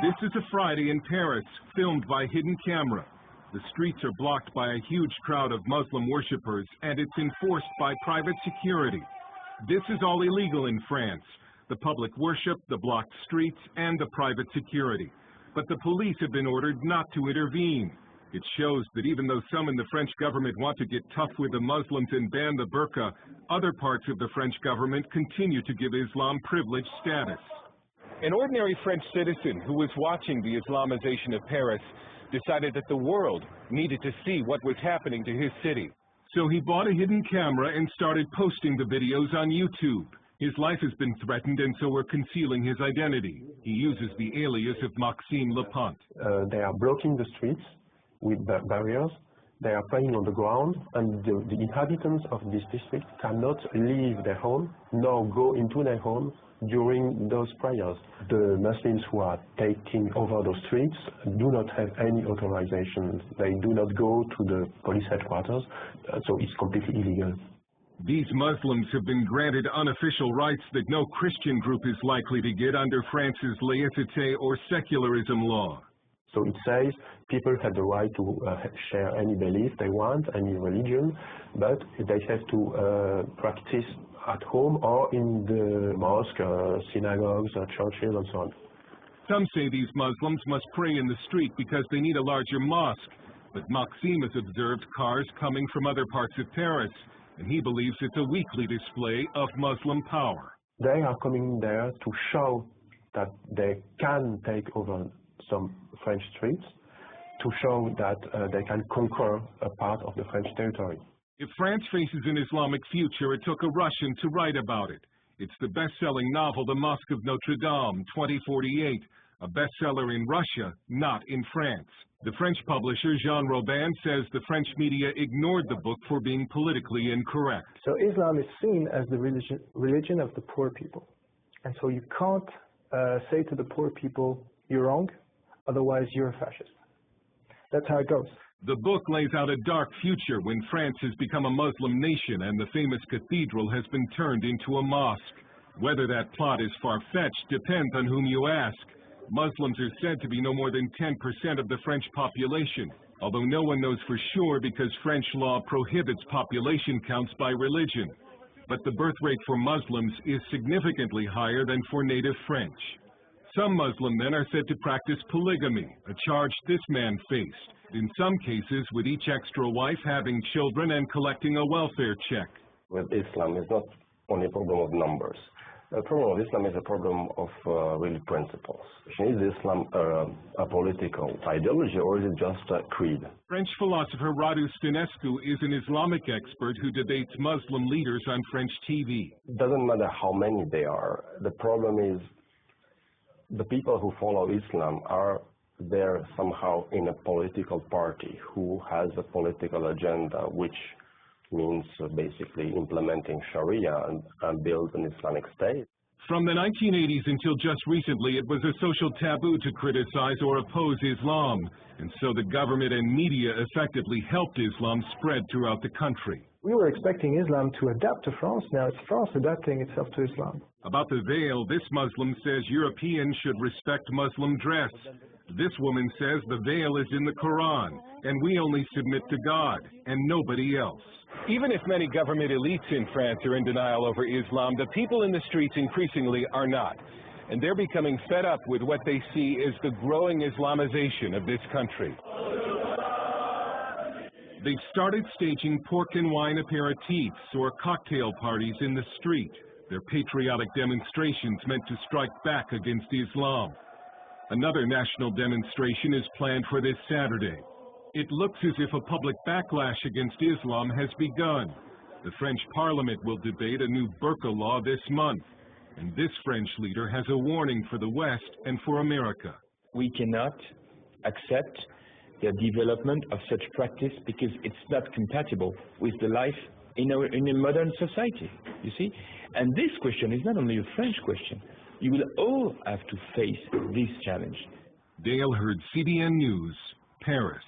This is a Friday in Paris, filmed by hidden camera. The streets are blocked by a huge crowd of Muslim worshippers, and it's enforced by private security. This is all illegal in France: the public worship, the blocked streets, and the private security. But the police have been ordered not to intervene. It shows that even though some in the French government want to get tough with the Muslims and ban the burqa, other parts of the French government continue to give Islam privileged status. An ordinary French citizen who was watching the Islamization of Paris decided that the world needed to see what was happening to his city. So he bought a hidden camera and started posting the videos on YouTube. His life has been threatened, and so we're concealing his identity. He uses the alias of Maxime Lepont. They are blocking the streets with barriers. They are praying on the ground, and the inhabitants of this district cannot leave their home nor go into their home during those prayers. The Muslims who are taking over those streets do not have any authorization. They do not go to the police headquarters, so it's completely illegal. These Muslims have been granted unofficial rights that no Christian group is likely to get under France's laïcité or secularism law. So it says people have the right to share any belief they want, any religion, but they have to practice at home or in the mosque, synagogues, churches, and so on. Some say these Muslims must pray in the street because they need a larger mosque, but Maxime has observed cars coming from other parts of Paris, and he believes it's a weekly display of Muslim power. They are coming there to show that they can take over some French streets, to show that they can conquer a part of the French territory. If France faces an Islamic future, it took a Russian to write about it. It's the best-selling novel, The Mosque of Notre Dame, 2048, a bestseller in Russia, not in France. The French publisher, Jean Robin, says the French media ignored the book for being politically incorrect. So Islam is seen as the religion of the poor people. And so you can't say to the poor people, you're wrong, otherwise you're a fascist. That's how it goes. The book lays out a dark future when France has become a Muslim nation and the famous cathedral has been turned into a mosque. Whether that plot is far-fetched depends on whom you ask. Muslims are said to be no more than 10% of the French population, although no one knows for sure because French law prohibits population counts by religion. But the birth rate for Muslims is significantly higher than for native French. Some Muslim men are said to practice polygamy, a charge this man faced, in some cases with each extra wife having children and collecting a welfare check. With Islam, it's not only a problem of numbers. The problem of Islam is a problem of really principles. Is Islam a political ideology, or is it just a creed? French philosopher Radu Stănescu is an Islamic expert who debates Muslim leaders on French TV. It doesn't matter how many they are. The problem is the people who follow Islam are there somehow in a political party who has a political agenda, which means basically implementing Sharia and build an Islamic state. From the 1980s until just recently, it was a social taboo to criticize or oppose Islam, and so the government and media effectively helped Islam spread throughout the country. We were expecting Islam to adapt to France. Now it's France adapting itself to Islam. About the veil, this Muslim says Europeans should respect Muslim dress. This woman says the veil is in the Quran, and we only submit to God and nobody else. Even if many government elites in France are in denial over Islam, the people in the streets increasingly are not. And they're becoming fed up with what they see as the growing Islamization of this country. They've started staging pork and wine aperitifs or cocktail parties in the street. They're patriotic demonstrations meant to strike back against Islam. Another national demonstration is planned for this Saturday. It looks as if a public backlash against Islam has begun. The French Parliament will debate a new burqa law this month, and this French leader has a warning for the West and for America. We cannot accept the development of such practice because it's not compatible with the life in a modern society, you see? And this question is not only a French question. You will all have to face this challenge. Dale Hurd, CBN News, Paris.